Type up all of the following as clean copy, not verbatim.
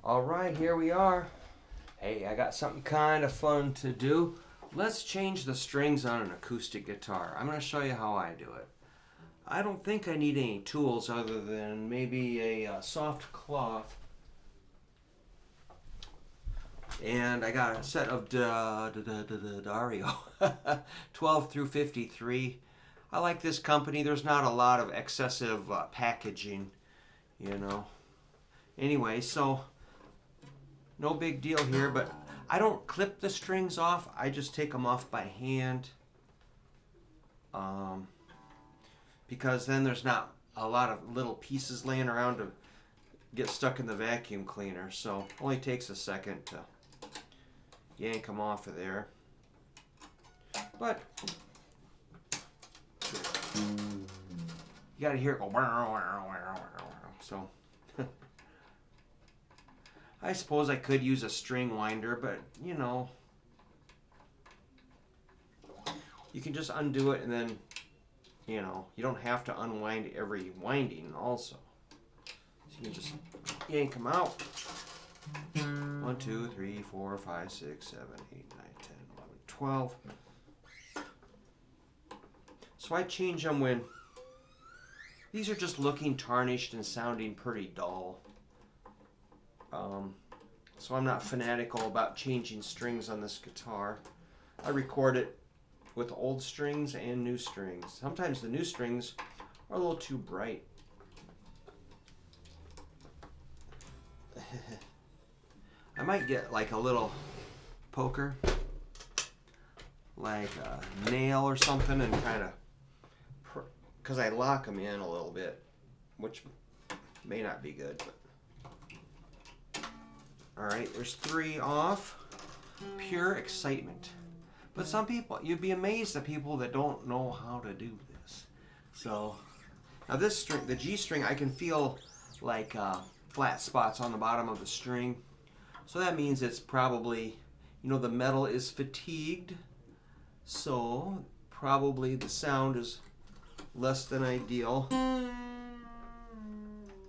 All right, here we are. Hey, I got something kind of fun to do. Let's change the strings on an acoustic guitar. I'm going to show you how I do it. I don't think I need any tools other than maybe a soft cloth. And I got a set of Dario 12 through 53. I like this company. There's not a lot of excessive packaging, you know. Anyway, so no big deal here, but I don't clip the strings off. I just take them off by hand. Because then there's not a lot of little pieces laying around to get stuck in the vacuum cleaner. So it only takes a second to yank them off of there. But you gotta hear it go. So I suppose I could use a string winder, but you know, you can just undo it and then, you know, you don't have to unwind every winding also. So you can just yank them out. 1, 2, 3, 4, 5, 6, 7, 8, 9, 10, 11, 12. So I change them when these are just looking tarnished and sounding pretty dull. So I'm not fanatical about changing strings on this guitar. I record it with old strings and new strings. Sometimes the new strings are a little too bright. I might get like a little poker, like a nail or something, and kind of, because I lock them in a little bit, which may not be good. But. All right, there's 3 off. Pure excitement. But some people, you'd be amazed at people that don't know how to do this. So now this string, the G string, I can feel like flat spots on the bottom of the string. So that means it's probably, you know, the metal is fatigued. So probably the sound is less than ideal.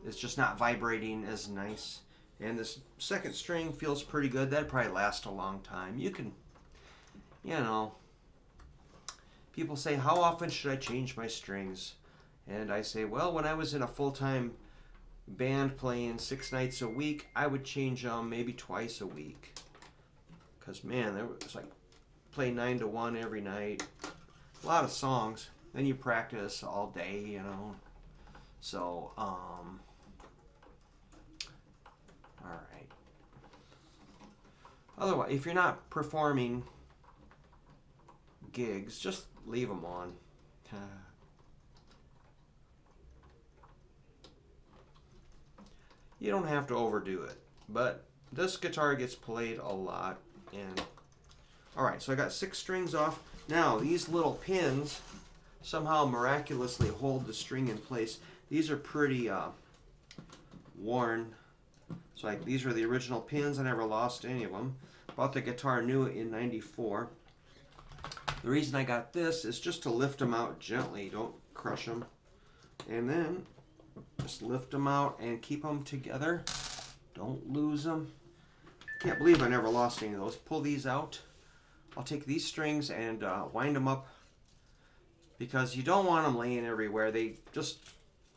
It's just not vibrating as nice. And this second string feels pretty good. That'd probably last a long time. You can, you know, people say, how often should I change my strings? And I say, well, when I was in a full-time band playing 6 nights a week, I would change them maybe twice a week. Because, man, it was like play 9 to 1 every night. A lot of songs. Then you practice all day, you know. So, all right. Otherwise, if you're not performing gigs, just leave them on. You don't have to overdo it, but this guitar gets played a lot. And all right, so I got 6 strings off. Now these little pins somehow miraculously hold the string in place. These are pretty worn. So like these are the original pins. I never lost any of them. Bought the guitar new in '94. The reason I got this is just to lift them out gently. Don't crush them. And then just lift them out and keep them together. Don't lose them. Can't believe I never lost any of those. Pull these out. I'll take these strings and wind them up, because you don't want them laying everywhere. They're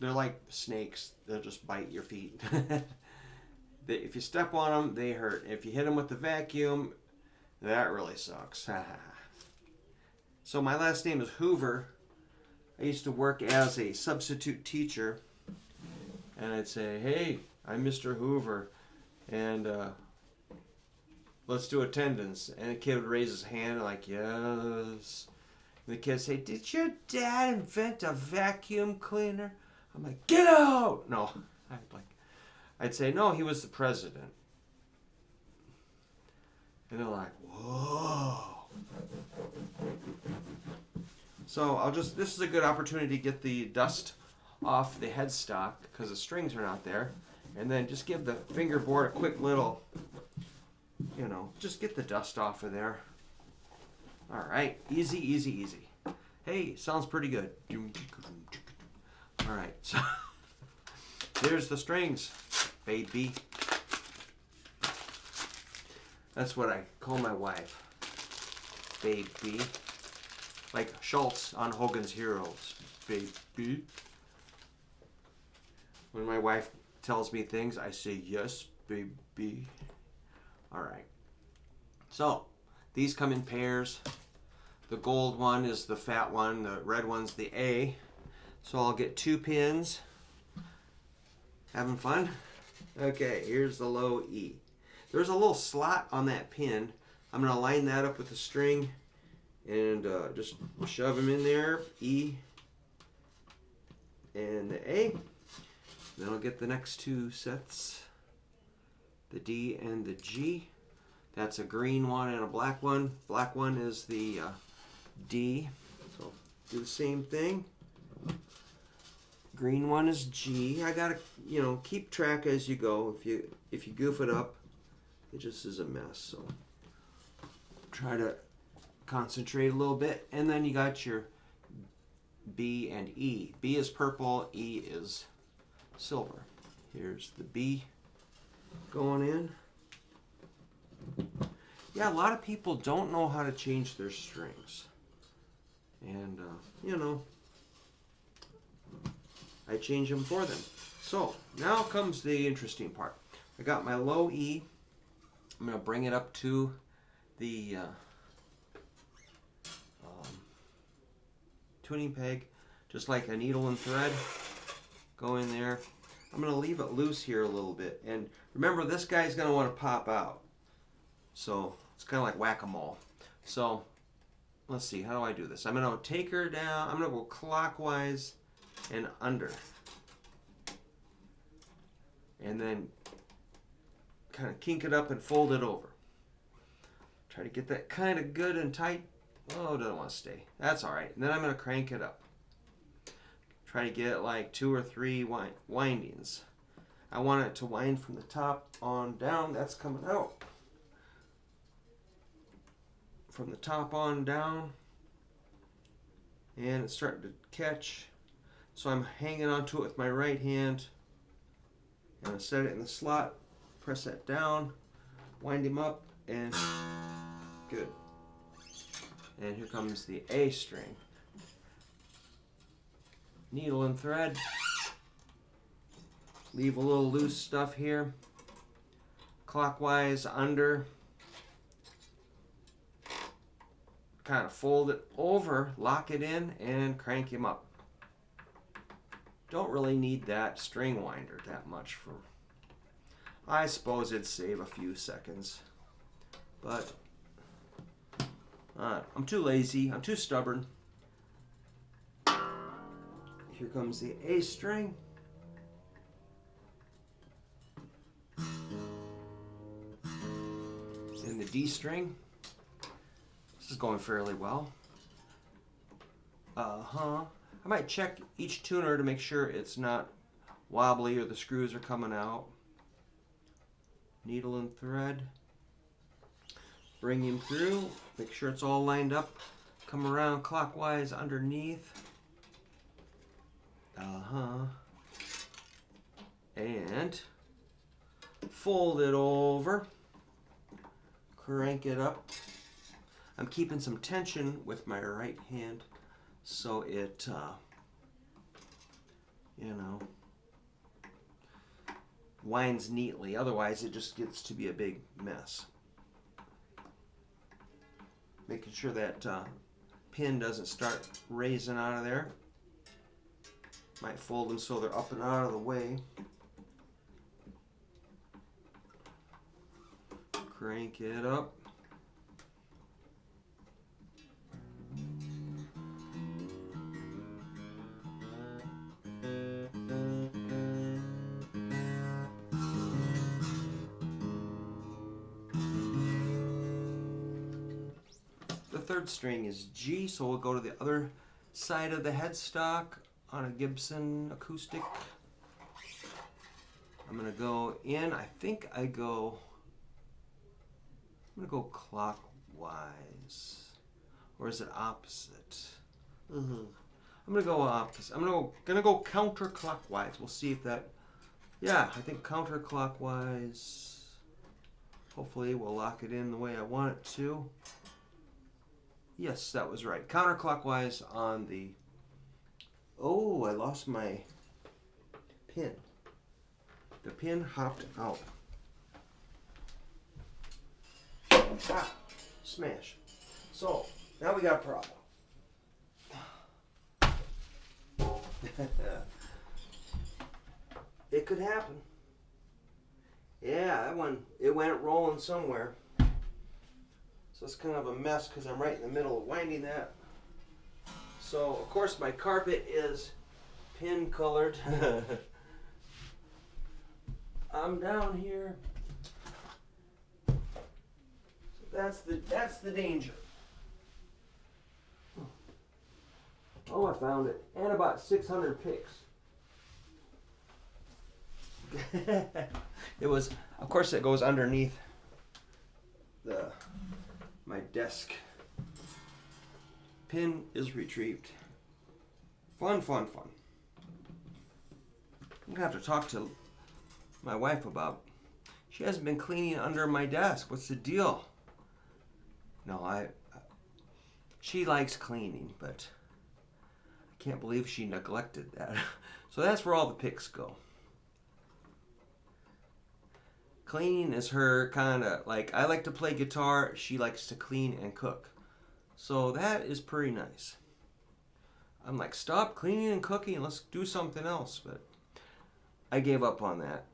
like snakes. They'll just bite your feet. If you step on them, they hurt. If you hit them with the vacuum, that really sucks. So my last name is Hoover. I used to work as a substitute teacher, and I'd say, hey, I'm Mr. Hoover, and let's do attendance. And the kid would raise his hand like, yes. And the kid would say, did your dad invent a vacuum cleaner? I'm like, get out! No, I'd say, no, he was the president. And they're like, whoa. So this is a good opportunity to get the dust off the headstock, because the strings are not there. And then just give the fingerboard a quick little, you know, just get the dust off of there. All right, easy, easy, easy. Hey, sounds pretty good. All right, so there's the strings, baby. That's what I call my wife. Baby. Like Schultz on Hogan's Heroes. Baby. When my wife tells me things, I say, yes, baby. Alright. So, these come in pairs. The gold one is the fat one. The red one's the A. So I'll get 2 pins. Having fun? Okay, here's the low E. There's a little slot on that pin. I'm going to line that up with the string and just shove them in there. E and the A. Then I'll get the next 2 sets. The D and the G. That's a green one and a black one. Black one is the D. So do the same thing. Green one is G. I gotta, keep track as you go. If you goof it up, it just is a mess. So try to concentrate a little bit. And then you got your B and E. B is purple, E is silver. Here's the B going in. Yeah, a lot of people don't know how to change their strings. And, I change them for them. So, now comes the interesting part. I got my low E. I'm going to bring it up to the tuning peg, just like a needle and thread. Go in there. I'm going to leave it loose here a little bit. And remember, this guy's going to want to pop out. So, it's kind of like whack-a-mole. So, let's see, how do I do this? I'm going to take her down. I'm going to go clockwise and under. And then kind of kink it up and fold it over. Try to get that kind of good and tight. Oh, it doesn't want to stay. That's alright. And then I'm going to crank it up. Try to get like 2 or 3 windings. I want it to wind from the top on down. That's coming out. From the top on down. And it's starting to catch. So I'm hanging onto it with my right hand. And I set it in the slot. Press that down. Wind him up. And good. And here comes the A string. Needle and thread. Leave a little loose stuff here. Clockwise under. Kind of fold it over, lock it in, and crank him up. Don't really need that string winder that much for. I suppose it'd save a few seconds. But I'm too lazy. I'm too stubborn. Here comes the A string. And the D string. This is going fairly well. I might check each tuner to make sure it's not wobbly or the screws are coming out. Needle and thread. Bring him through. Make sure it's all lined up. Come around clockwise underneath. And fold it over. Crank it up. I'm keeping some tension with my right hand so it, winds neatly. Otherwise, it just gets to be a big mess. Making sure that pin doesn't start raising out of there. Might fold them so they're up and out of the way. Crank it up. The third string is G, so we'll go to the other side of the headstock on a Gibson Acoustic. I'm going to go in. I'm going to go clockwise. Or is it opposite? I'm going to go opposite. I'm going to go counterclockwise. We'll see if that... Yeah, I think counterclockwise. Hopefully we'll lock it in the way I want it to. Yes, that was right. Counterclockwise on the... Oh, I lost my pin. The pin hopped out. Ah, smash. So, now we got a problem. It could happen. Yeah, that one, it went rolling somewhere. So it's kind of a mess because I'm right in the middle of winding that. So, of course, my carpet is pin colored. I'm down here. So that's the danger. Oh, I found it. And about 600 picks. It was, of course, it goes underneath my desk. Pin is retrieved. Fun, fun, fun. I'm gonna have to talk to my wife about. She hasn't been cleaning under my desk. What's the deal? No, she likes cleaning, but I can't believe she neglected that. So that's where all the picks go. Cleaning is her kind of, like, I like to play guitar, she likes to clean and cook. So that is pretty nice. I'm like, stop cleaning and cooking, let's do something else. But I gave up on that.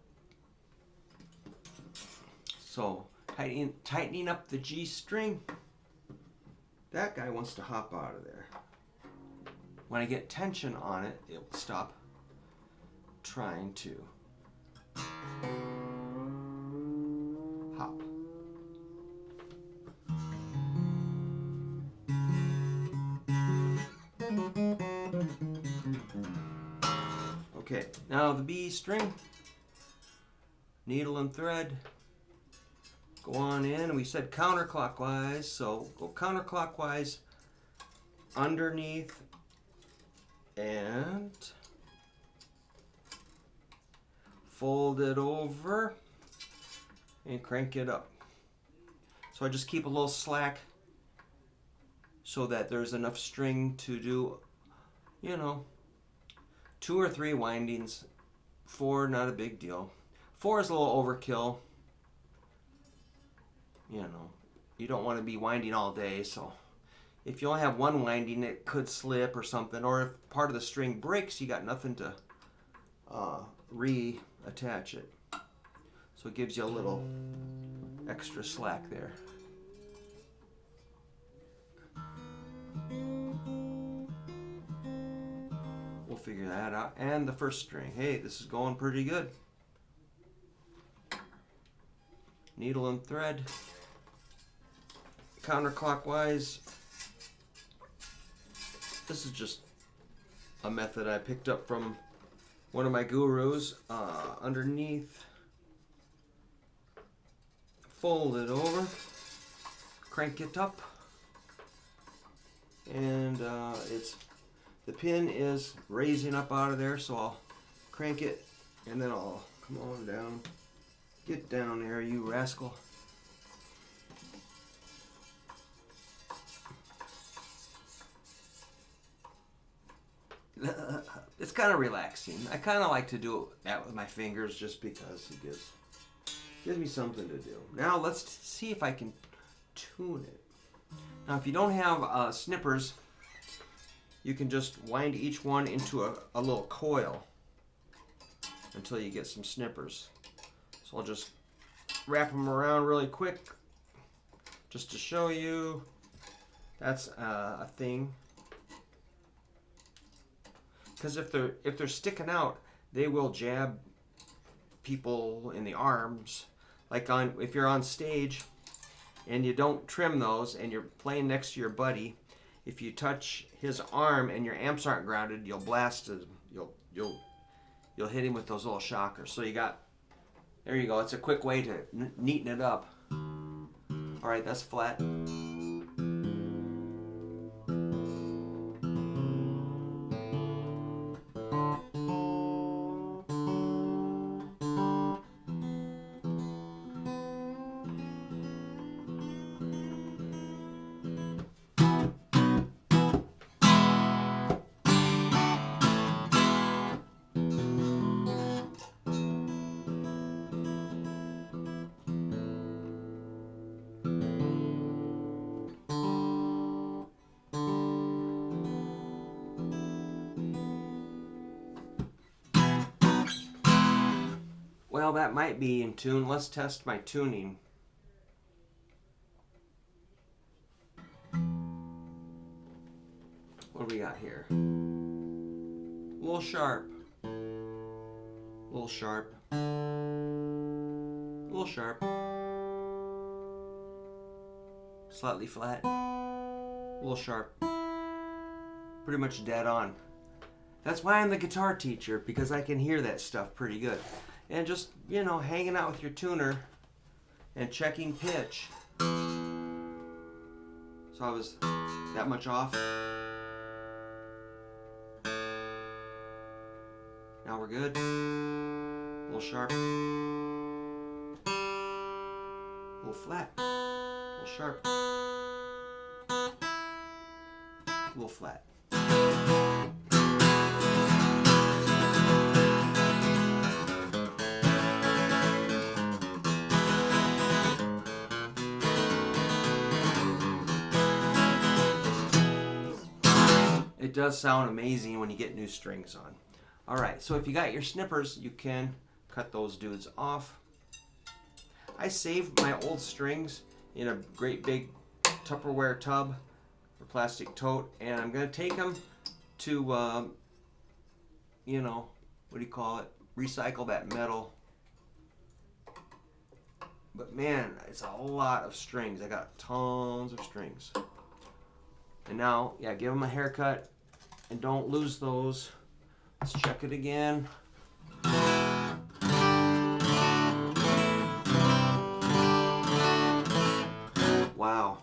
So, tightening up the G string. That guy wants to hop out of there. When I get tension on it, it will stop trying to hop. Okay, now the B string, needle and thread, go on in. We said counterclockwise, so go counterclockwise underneath and fold it over and crank it up. So I just keep a little slack so that there's enough string to do, 2 or 3 windings. 4, not a big deal. 4 is a little overkill. You don't want to be winding all day, so if you only have one winding, it could slip or something, or if part of the string breaks, you got nothing to reattach it. So it gives you a little extra slack there. We'll figure that out. And the first string. Hey, this is going pretty good. Needle and thread. Counterclockwise. This is just a method I picked up from one of my gurus. Underneath. Fold it over. Crank it up. And the pin is raising up out of there, so I'll crank it and then I'll come on down. Get down there, you rascal. It's kind of relaxing. I kind of like to do that with my fingers just because it gives me something to do. Now let's see if I can tune it. Now if you don't have snippers, you can just wind each one into a little coil until you get some snippers. So I'll just wrap them around really quick just to show you. That's a thing. Because if they're sticking out, they will jab people in the arms. Like if you're on stage and you don't trim those and you're playing next to your buddy, if you touch his arm and your amps aren't grounded, you'll blast him. You'll hit him with those little shockers. So there you go. It's a quick way to neaten it up. All right, that's flat. Well, that might be in tune. Let's test my tuning. What do we got here? A little sharp. A little sharp. A little sharp. Slightly flat. A little sharp. Pretty much dead on. That's why I'm the guitar teacher, because I can hear that stuff pretty good. And just, you know, hanging out with your tuner and checking pitch. So I was that much off. Now we're good. A little sharp. A little flat. A little sharp. A little flat. It does sound amazing when you get new strings on. Alright, so if you got your snippers, you can cut those dudes off. I saved my old strings in a great big Tupperware tub or plastic tote, and I'm going to take them to, you know, what do you call it? Recycle that metal. But man, it's a lot of strings. I got tons of strings. And now, yeah, give them a haircut and don't lose those. Let's check it again. Wow.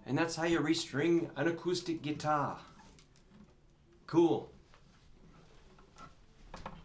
And that's how you restring an acoustic guitar. Cool.